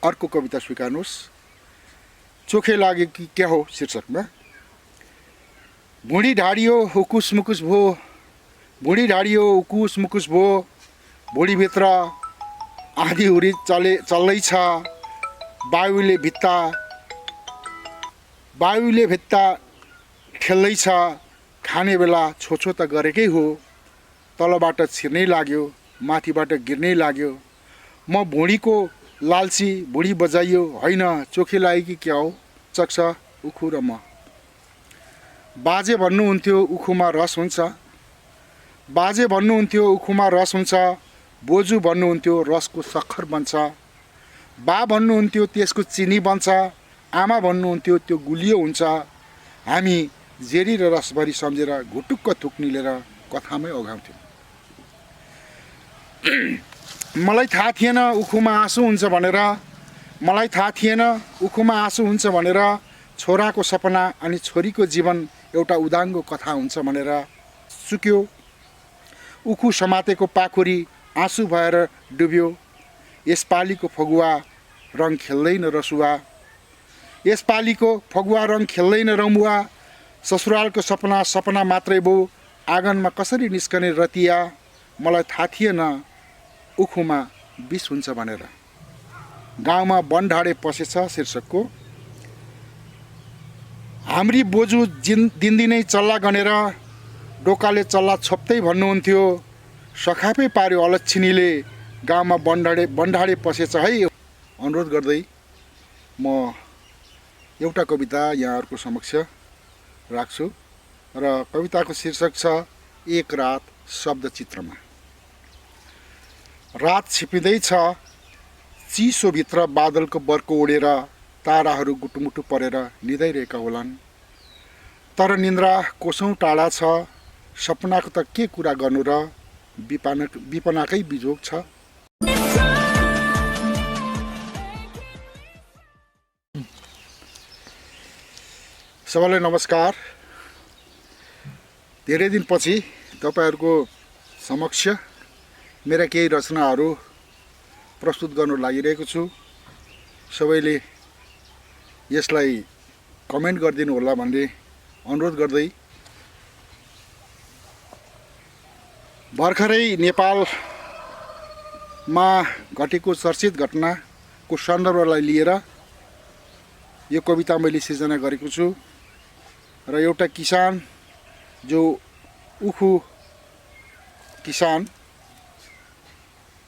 अर्को कविता स्वीकार्नुहोस्। चोखे लाग्यो कि क्या हो शीर्षकमा। भुँडी ढाडियो उकुस मुकुस भो, भुँडी ढाडियो उकुस मुकुस भो, भुँडीभित्र आँधी हुरी चल्दैछ, वायुले भित्ता ठेल्दैछ, खाने बेला छोछो त गरेकै हो, तलबाट छिर्नै लाग्यो, माथिबाट गिर्नै लाग्यो, म भुँडीको लालची भुँडी बजाइयो, होइन चोखे लाग्यो कि क्या हो चक्छ उखु र म। बाजे भन्नुहुन्थ्यो उखुमा रस हुन्छ, बाजे भन्नुहुन्थ्यो उखुमा रस हुन्छ, बोजू भन्नुहुन्थ्यो रसको सक्खर बन्छ, बा भन्नुहुन्थ्यो त्यसको चिनी बन्छ, आमा भन्नुहुन्थ्यो त्यो गुलियो हुन्छ। हामी जेरी र रसभरी सम्झेर घुटुक्क थुक निलेर कथामै ओघाउँथ्यौँ। मलाई थाहा थिएन उखुमा आँसु हुन्छ भनेर, मलाई थाहा थिएन उखुमा आँसु हुन्छ भनेर, छोराको सपना अनि छोरीको जीवन एउटा उदाङ्गो कथा हुन्छ भनेर। सुक्यो उखु समातेको पाखुरी आँसु भएर डुब्यो, यसपालिको फगुवा रङ खेल्दैन रसुवा, यसपालिको फगुवा रङ खेल्दैन रमुवा, ससुरालको सपना सपना मात्रै भो, आँगनमा कसरी निस्कने रतिया, मलाई थाहा थिएन उखुमा विष हुन्छ भनेर। गाउँमा बनढाडे पसेछ शीर्षकको। हाम्री बोजू दिनदिनै चल्ला गनेर डोकाले चल्ला छोप्दै भन्नुहुन्थ्यो, सखापै पार्यो अलक्षिणीले, गाउँमा बनढाडे पसेछ है। अनुरोध गर्दै म एउटा कविता यहाँहरूको समक्ष राख्छु र कविताको शीर्षक छ एक रात शब्दचित्रमा। रात छिपिँदैछ, चिसोभित्र बादलको बर्को उडेर ताराहरू गुटुमुटु परेर निदाइरहेका होलान्, तर निन्द्रा कोसौँ टाढा छ, सपनाको त के कुरा गर्नु र, विपनाकै बिजोग छ। सबैलाई नमस्कार। धेरै दिनपछि तपाईहरुको समक्ष मेरा केही रचनाहरू प्रस्तुत गर्न लागिरहेको छु। सबैले यसलाई कमेन्ट गरिदिनु होला भन्ने अनुरोध गर्दै भर्खरै नेपालमा घटेको चर्चित घटनाको सन्दर्भलाई लिएर यो कविता मैले सिर्जना गरेको छु र एउटा किसान जो उखु किसानको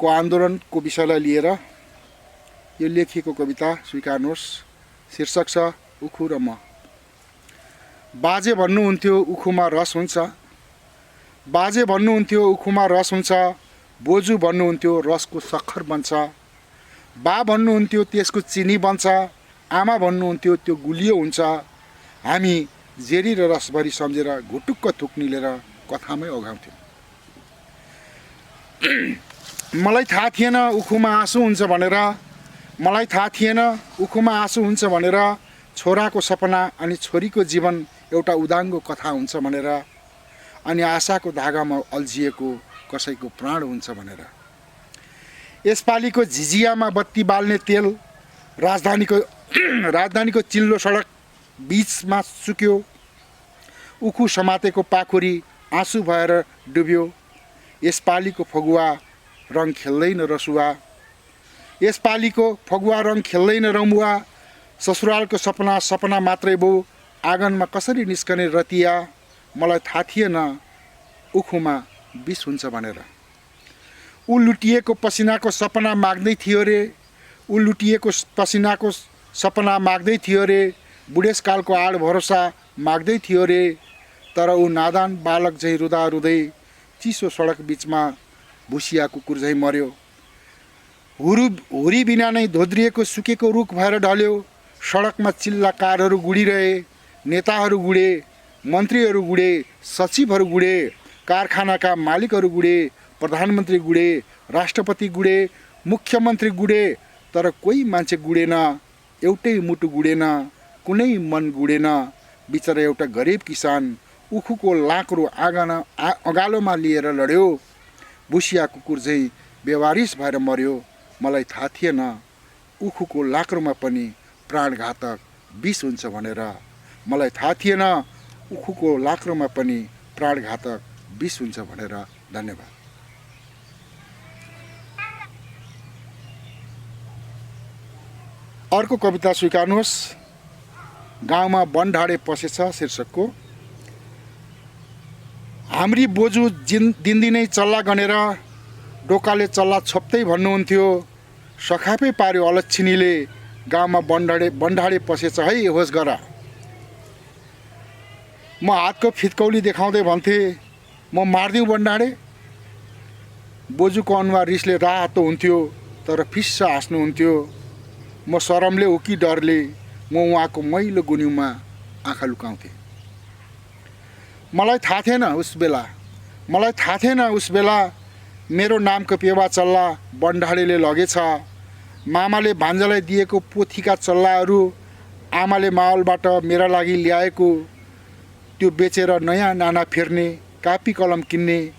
आन्दोलनको विषयलाई लिएर यो लेखिएको कविता स्वीकार्नुहोस्। शीर्षक छ उखु र म। बाजे भन्नुहुन्थ्यो उखुमा रस हुन्छ, बाजे भन्नुहुन्थ्यो उखुमा रस हुन्छ, बोजू भन्नुहुन्थ्यो रसको सक्खर बन्छ, बा भन्नुहुन्थ्यो त्यसको चिनी बन्छ, आमा भन्नुहुन्थ्यो त्यो गुलियो हुन्छ। हामी जेरी र रसभरी सम्झेर घुटुक्क थुक निलेर कथामै ओघाउँथ्यौँ। मलाई थाहा थिएन उखुमा आँसु हुन्छ भनेर, मलाई थाहा थिएन उखुमा आँसु हुन्छ भनेर, छोराको सपना अनि छोरीको जीवन एउटा उदाङ्गो कथा हुन्छ भनेर, अनि आशाको धागामा अल्झिएको कसैको प्राण हुन्छ भनेर। यसपालिको झिझियामा बत्ती बाल्ने तेल राजधानीको चिल्लो सडक बीचमा सुक्यो, उखु समातेको पाखुरी आँसु भएर डुब्यो, यसपालिको फगुवा रङ खेल्दैन रसुवा, यसपालिको फगुवा रङ खेल्दैन रमुवा, ससुरालको सपना सपना मात्रै भो, आँगनमा कसरी निस्कने रतिया, मलाई थाहा थिएन उखुमा विष हुन्छ भनेर। ऊ लुटिएको पसिनाको सपना माग्दै थियो रे, ऊ लुटिएको पसिनाको सपना माग्दै थियो रे, बुढेसकालको आड भरोसा माग्दै थियो रे, तर ऊ नादान बालक झैँ रुँदा रुँदै चिसो सडक बीचमा भुसिया कुकुर झैँ मर्यो। हुरी बिना नै धोद्रिएको सुकेको रुख भएर ढल्यो, सडकमा चिल्ला कारहरू गुडिरहे, नेताहरू गुडे, मन्त्रीहरू गुडे, सचिवहरू गुडे, कारखानाका मालिकहरू गुडे, प्रधानमन्त्री गुडे, राष्ट्रपति गुडे, मुख्यमन्त्री गुडे, तर कोही मान्छे गुडेन, एउटै मुटु गुडेन, कुनै मन गुडेन। बिचरा एउटा गरिब किसान उखुको लाँक्रो अगालोमा लिएर लड्यो, भुसिया कुकुर झैँ बेवारिस भएर मर्यो। मलाई थाहा थिएन उखुको लाक्रोमा पनि प्राणघातक विष हुन्छ भनेर मलाई थाहा थिएन। उखुको लाक्रोमा पनि प्राणघातक विष हुन्छ भनेर। धन्यवाद। अर्को कविता स्वीकार्नुहोस्। गाउँमा बनढाडे पसेछ शीर्षकको। हाम्री बोजू दिनदिनै चल्ला गनेर डोकाले चल्ला छोप्दै भन्नुहुन्थ्यो, सखापै पार्यो अलक्षिणीले, गाउँमा बनढाडे पसेछ है होस गर। म हातको फितकौली देखाउँदै भन्थे, म मारिदिउँ बनढाडे। बोजूको अनुहार रिसले रातो हुन्थ्यो तर फिस्स हाँस्नुहुन्थ्यो। म शरमले हो कि डरले म उहाँको मैलो गुन्युमा आँखा लुकाउँथेँ। मलाई थाहा थिएन उस बेला मेरो नामको पेवा चल्ला बनढाडेले लगेछ। मामाले भान्जालाई दिएको पोथीका चल्लाहरू आमाले मावलबाट मेरा लागि ल्याएको त्यो बेचेर नयाँ नाना फेर्ने, कापी कलम किन्ने,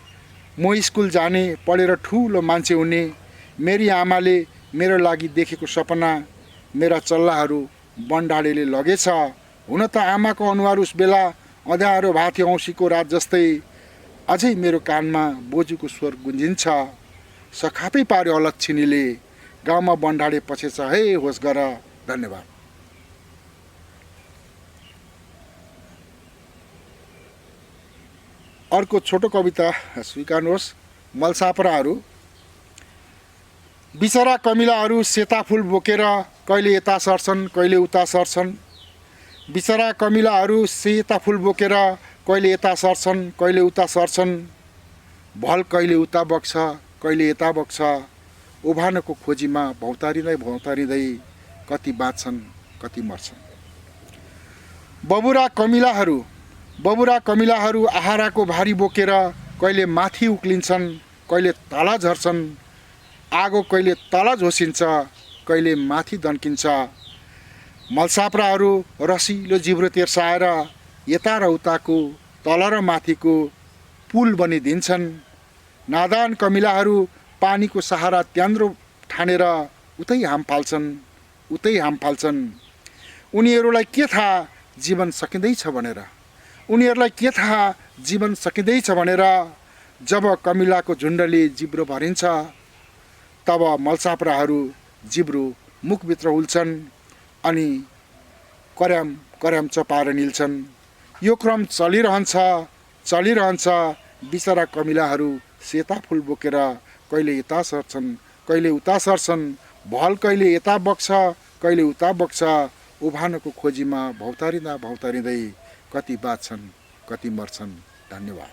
म स्कुल जाने, पढेर ठुलो मान्छे हुने मेरी आमाले मेरो लागि देखेको सपना मेरा चल्लाहरू बनढाडेले लगेछ। हुन त आमाको अनुहार उस बेला अँध्यारो भएको थियो औँसीको रात जस्तै। अझै मेरो कानमा बोजूको स्वर गुन्जिन्छ, सखापै पार्यो अलक्षिणीले, गाउँमा बनढाडे पसेछ है होस गर। धन्यवाद। अर्को छोटो कविता स्वीकार्नुहोस्। मलसापराहरू। बिचरा कमिलाहरू सेता फुल बोकेर कहिले यता सर्छन् कहिले उता सर्छन्। बिचरा कमिलाहरू सेता फुल बोकेर कहिले यता सर्छन् कहिले उता सर्छन्। भल कहिले उता बग्छ कहिले यता बग्छ। उभानको खोजीमा भौतारिँदै कति बाँच्छन् कति मर्छन्। बबुरा कमिलाहरू आहाराको भारी बोकेर कहिले माथि उक्लिन्छन् कहिले तल झर्छन्। आगो कहिले तल झोसिन्छ कहिले माथि दन्किन्छ। मलसाप्राहरू रसिलो जिब्रो तेर्साएर यता र उताको तल र माथिको पुल बनिदिन्छन्। नादान कमिलाहरू पानीको सहारा त्यान्द्रो ठानेर उतै हाम फाल्छन्। उनीहरूलाई के थाहा जीवन सकिँदैछ भनेर। जब कमिलाको झुन्डले जिब्रो भरिन्छ तब मलसाप्राहरू जिब्रो मुखभित्र हुल्छन् अनि कर्याम चपाएर निल्छन्। यो क्रम चलिरहन्छ। बिचरा कमिलाहरू सेता फुल बोकेर कहिले यता सर्छन् कहिले उता सर्छन्। भल कहिले यता बग्छ कहिले उता बग्छ। उभानको खोजीमा भौतारिँदै कति बाँच्छन् कति मर्छन्। धन्यवाद।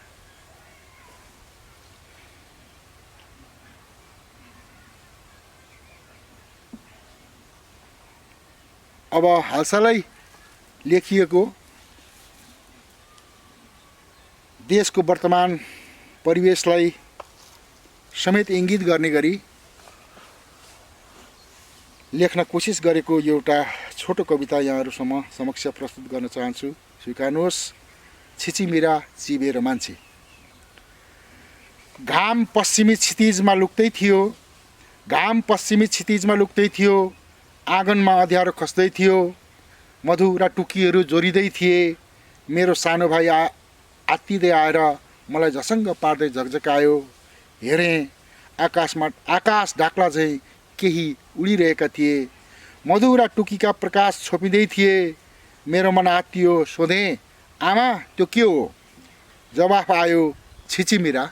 अब हालसालै लेखिएको देशको वर्तमान परिवेशलाई समेत इङ्गित गर्ने गरी लेख्न कोसिस गरेको एउटा छोटो कविता यहाँहरू समक्ष प्रस्तुत गर्न चाहन्छु। स्वीकार्नुहोस्। छिचिमिरा चिबेर मान्छे। घाम पश्चिमी क्षितिजमा लुक्दै थियो। आँगनमा अँध्यारो खस्दै थियो। मधुरा टुकीहरू जोरिँदै थिए। मेरो सानो भाइ आत्तिँदै आएर मलाई झसङ्ग पार्दै झकझकायो। हेरेँ आकाश डाक्ला झैँ केही उडिरहेका थिए। मधुरा टुकीका प्रकाश छोपिँदै थिए। मेरो मन आत्तियो। सोधेँ, आमा त्यो के हो? जवाफ आयो, छिचिमिरा।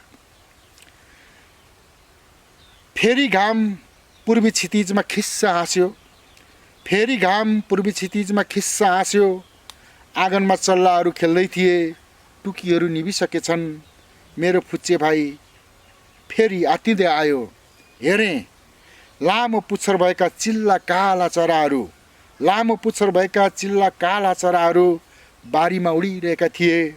फेरि घाम पूर्वी क्षितिजमा खिस्सा हाँस्यो। आँगनमा चल्लाहरू खेल्दै थिए। टुकीहरू निभिसकेछन्। मेरो फुच्चे भाइ फेरि आत्तिँदै आयो। हेरेँ लामो पुच्छर भएका चिल्ला काला चराहरू बारीमा उडिरहेका थिए।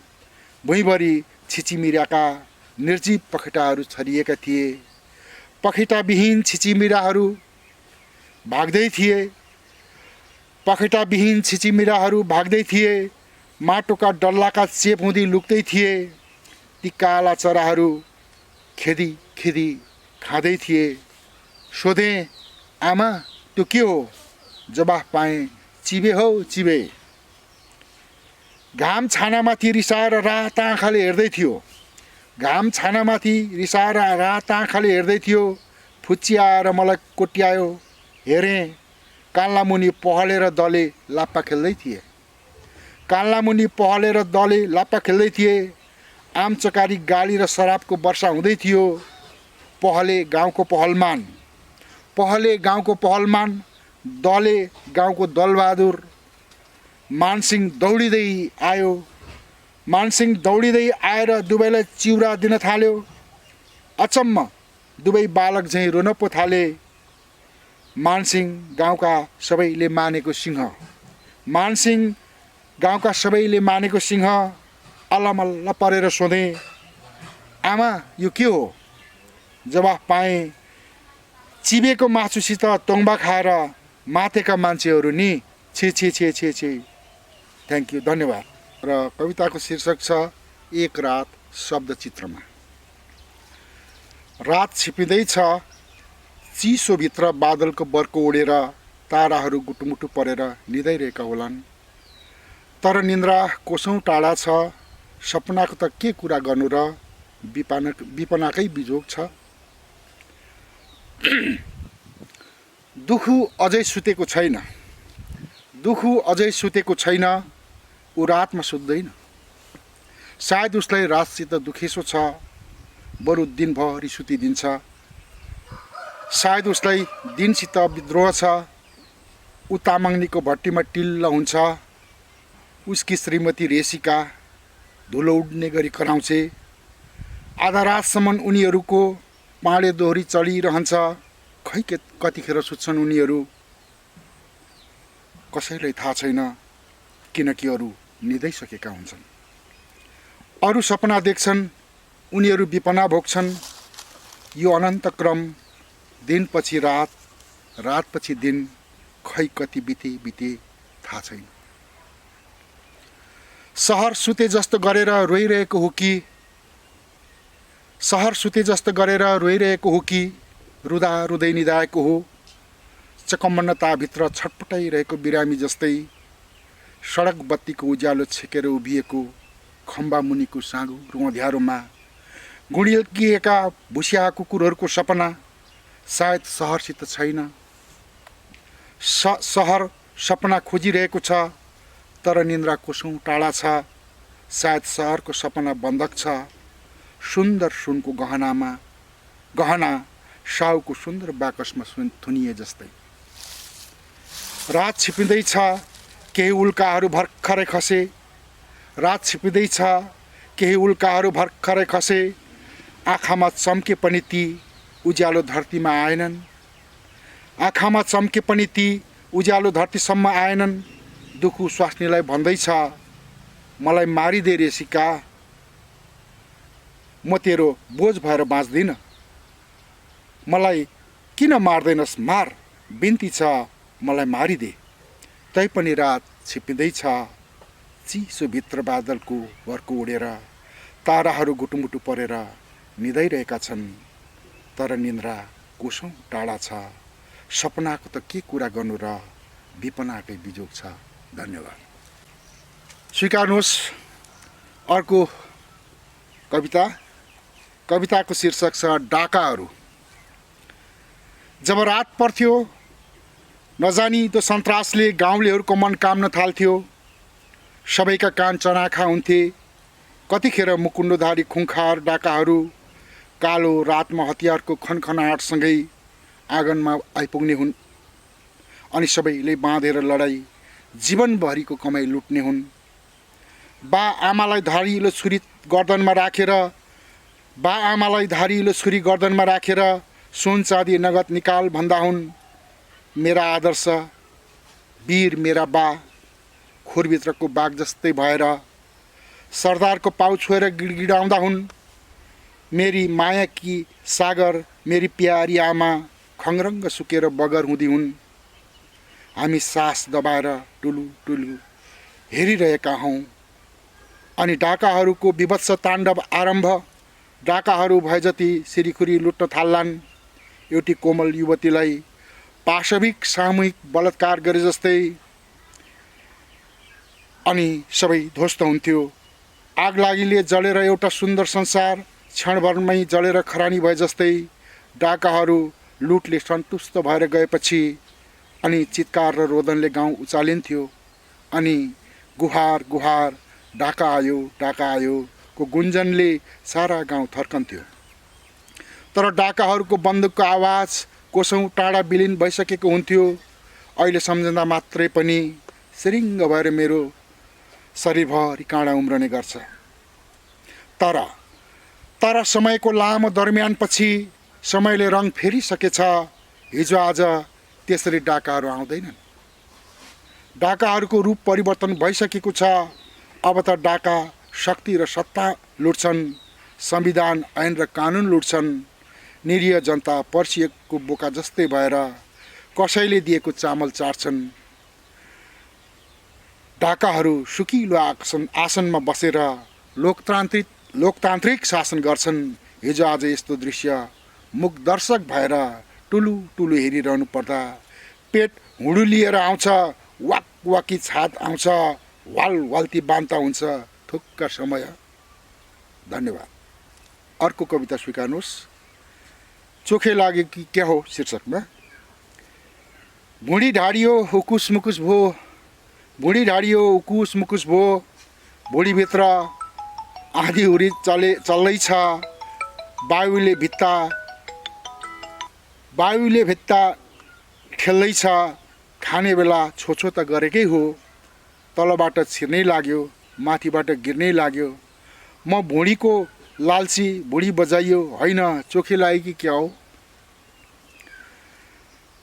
भुइँभरि छिचिमिराका निर्जीव पखेटाहरू छरिएका थिए। पखेटाविहीन छिचिमिराहरू भाग्दै थिए। माटोका डल्लाका चेप हुँदी लुक्दै थिए। ती काला चराहरू खेदी खाँदै थिए। सोधेँ, आमा त्यो के हो? जवाफ पाएँ, चिबे हो चिबे। घाम छानामाथि रिसाएर रात आँखाले हेर्दै थियो। घाम छानामाथि रिसाएर रात आँखाले हेर्दै थियो। फुच्चिआएर मलाई कोट्यायो। हेरेँ, कान्लामुनि पहलेर दले लाप्पा खेल्दै थिए। कान्लामुनि पहलेर दले लाप्पा खेल्दै थिए। आमचकारी गाली र शराबको वर्षा हुँदै थियो। पहले गाउँको पहलमान, पहले गाउँको पहलमान, दले गाउँको दलबहादुर। मानसिंह दौडिँदै आयो। मानसिंह दौडिँदै आएर दुवैलाई चिउरा दिन थाल्यो। अचम्म, दुवै बालक झैँ रोन पो थाले। मानसिंह गाउँका सबैले मानेको सिंह, मानसिंह गाउँका सबैले मानेको सिंह। अलमल्ल परेर सोधेँ, आमा यो के हो? जवाफ पाएँ, चिबेको मासुसित तोङ्बा खाएर माथेका मान्छेहरू नि। छे छे छे छे छे। थ्याङ्क यू, धन्यवाद। र कविताको शीर्षक छ एक रात शब्दचित्रमा। रात छिपिँदैछ, चिसोभित्र बादलको बर्को उडेर ताराहरू गुटुमुटु परेर निदाइरहेका होलान्। तर निन्द्रा कोसौँ टाढा छ। सपनाको त के कुरा गर्नु र, विपनाकै बिजोग छ। दुखु अझै सुतेको छैन, दुखु अझै सुतेको छैन। ऊ रातमा सुत्दैन। सायद उसलाई रातसित दुखेसो छ, बरु दिनभरि सुतिदिन्छ। सायद उसलाई दिनसित विद्रोह छ। ऊ तामाङनीको भट्टीमा टिल्ल हुन्छ। उसकी श्रीमती रेसिका धुलो उड्ने गरी कराउँछे। आधा रातसम्म उनीहरूको पाँडे दोहोरी चलिरहन्छ। खै कतिखेर सुत्छन् उनीहरू, कसैलाई थाहा छैन, किनकि अरू निदाइसकेका हुन्छन्। अरू सपना देख्छन्, उनीहरू विपना भोग्छन्। यो अनन्त क्रम, दिनपछि रात, रातपछि दिन, खै कति बिते थाहा छैन। सहर सुते जस्तो गरेर रोइरहेको हो कि, सहर सुते जस्तो गरेर रोइरहेको हो कि, रुँदा रुँदै निदाएको हो। चकम्मन्नताभित्र छटपटाइरहेको बिरामी जस्तै। सडक बत्तीको उज्यालो छेकेर उभिएको खम्बा मुनिको साँगो रुँध्यारोमा गुडिल्किएका भुसिया कुकुरहरूको सपना। सायद सहरसित छैन। सहर सपना खोजिरहेको छ, तर निन्द्रा कोसौँ टाढा छ। सायद सहरको सपना बन्धक छ, सुन्दर सुनको गहना साउको सुन्दर बाकसमा थुनिए जस्तै। रात छिपिँदैछ, केही उल्काहरू भर्खरै खसे। रात छिपिँदैछ, केही उल्काहरू भर्खरै खसे। आँखामा चम्के पनि ती उज्यालो धरतीमा आएनन्। आँखामा चम्के पनि ती उज्यालो धरतीसम्म आएनन्। दुखु स्वास्नीलाई भन्दैछ, मलाई मारिदे रेसिका, म तेरो बोझ भएर बाँच्दिन। मलाई किन मार्दैनस्, मार, बिन्ती छ, मलाई मारिदे। तैपनि रात छिपिँदैछ, चिसोभित्र बादलको बर्को उडेर ताराहरू गुटुमुटु परेर निदाइरहेका छन्। तर निन्द्रा कोसौँ टाढा छ। सपनाको त के कुरा गर्नु र, विपनाकै बिजोग छ। धन्यवाद। स्वीकार्नुहोस् अर्को कविता। कविताको शीर्षक छ डाकाहरू। जब रात पर्थ्यो, नजानिदो सन्तासले गाउँलेहरूको मन काम्न थाल्थ्यो। सबैका कान चनाखा हुन्थे। कतिखेर मुकुण्डोधारी खुङ्खार डाकाहरू कालो रातमा हतियारको खनखनाहटसँगै आँगनमा आइपुग्ने हुन्। अनि सबैले बाँधेर लडाई, जीवनभरिको कमाई लुट्ने हुन्। बा आमालाई धारिलो छुरी गर्दनमा राखेर सुन चाँदी नगद निकाल भन्दा हुन्। मेरा आदर्श वीर मेरा बा खोरभित्रको बाघ जस्तै भएर सरदारको पाउ छोएर गिडगिडाउँदा हुन्। मेरी माया कि सागर मेरी प्यारी आमा खङ्रङ्ग सुकेर बगर हुँदी हुन्। हामी सास दबाएर टुलु टुलु हेरिरहेका हौँ। अनि डाकाहरूको विभत्स ताण्डव आरम्भ। डाकाहरू भए जति सिरिखुरी लुट्न थाल्लान्। एउटी कोमल युवतीलाई पाशविक सामूहिक बलात्कार गरे जस्तै अनि सबै ध्वस्त हुन्थ्यो। आगलागीले जलेर एउटा सुन्दर संसार क्षणभरमै जलेर खरानी भए जस्तै डाकाहरू लुटले सन्तुष्ट भएर गएपछि अनि चित्कार र रोदनले गाउँ उचालिन्थ्यो अनि गुहार गुहार ढाका आयो को गुन्जनले सारा गाउँ थर्कन्थ्यो। तर डाकाहरूको बन्दुकको आवाज कोसौँ टाढा विलिन भइसकेको हुन्थ्यो। अहिले सम्झँदा मात्रै पनि सिरिङ्ग भएर मेरो शरीरभरि काँडा उम्रने गर्छ। तर समयको लामो दरमियानपछि समयले रङ फेरिसकेछ। हिजो आज त्यसरी डाकाहरू आउँदैनन्। डाकाहरूको रूप परिवर्तन भइसकेको छ। अब त डाका शक्ति र सत्ता लुट्छन्, संविधान ऐन र कानुन लुट्छन्। निरीह जनता पर्सिएको बोका जस्तै भएर कसैले दिएको चामल चाट्छन्। डाकाहरू सुकिलो आसनमा बसेर लोकतान्त्रिक शासन गर्छन्। हिजो आज यस्तो दृश्य मुखदर्शक भएर टुलु हेरिरहनु पर्दा पेट हुडु लिएर आउँछ, वाकी छात आउँछ, वाल्ती बान्ता हुन्छ। थुक्क समय। धन्यवाद। अर्को कविता स्वीकार्नुहोस्। चोखे लाग्यो कि क्या हो शीर्षकमा। भुँडी ढाडियो उकुस मुकुस भो, भुँडी ढाडियो उकुस मुकुस भो, भुँडीभित्र आधी हुरी चल्दैछ। वायुले भित्ता खेल्दैछ। खाने बेला छोछो त गरेकै हो। तलबाट छिर्नै लाग्यो, माथिबाट गिर्नै लाग्यो। म भुँडीको लालची भुँडी बजाइयो होइन, चोखे लाग्यो कि क्या हो।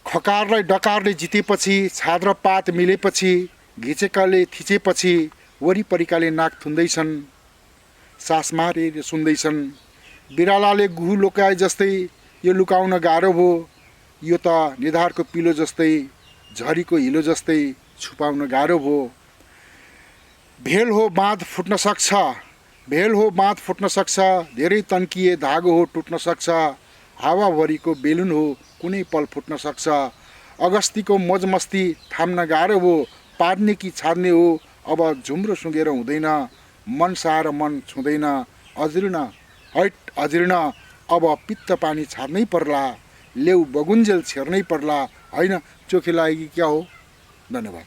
खकारलाई डकारले जितेपछि, छाद र पात मिलेपछि, घिचेकाले थिचेपछि वरिपरिकाले नाक थुन्दैछन्, सास मारेर सुन्दैछन्। बिरालाले गुहु लुकाए जस्तै यो लुकाउन गाह्रो भयो। यो त निधारको पिलो जस्तै, झरीको हिलो जस्तै छुपाउन गाह्रो भयो। भेल हो बाँध फुट्न सक्छ, भेल हो बाँध फुट्न सक्छ। धेरै तन्किए धागो हो टुट्न सक्छ। हावाभरिको बेलुन हो कुनै पल फुट्न सक्छ। अगस्तीको मौजमस्ती थाम्न गाह्रो हो। पार्ने कि छाड्ने हो अब झुम्रो सुँगेर हुँदैन। मन सहाएर मन छुँदैन। अजीर्ण अब पित्त पानी छाड्नै पर्ला। लेउ बगुन्जेल छेर्नै पर्ला। होइन, चोखे लाग्यो कि क्या हो। धन्यवाद।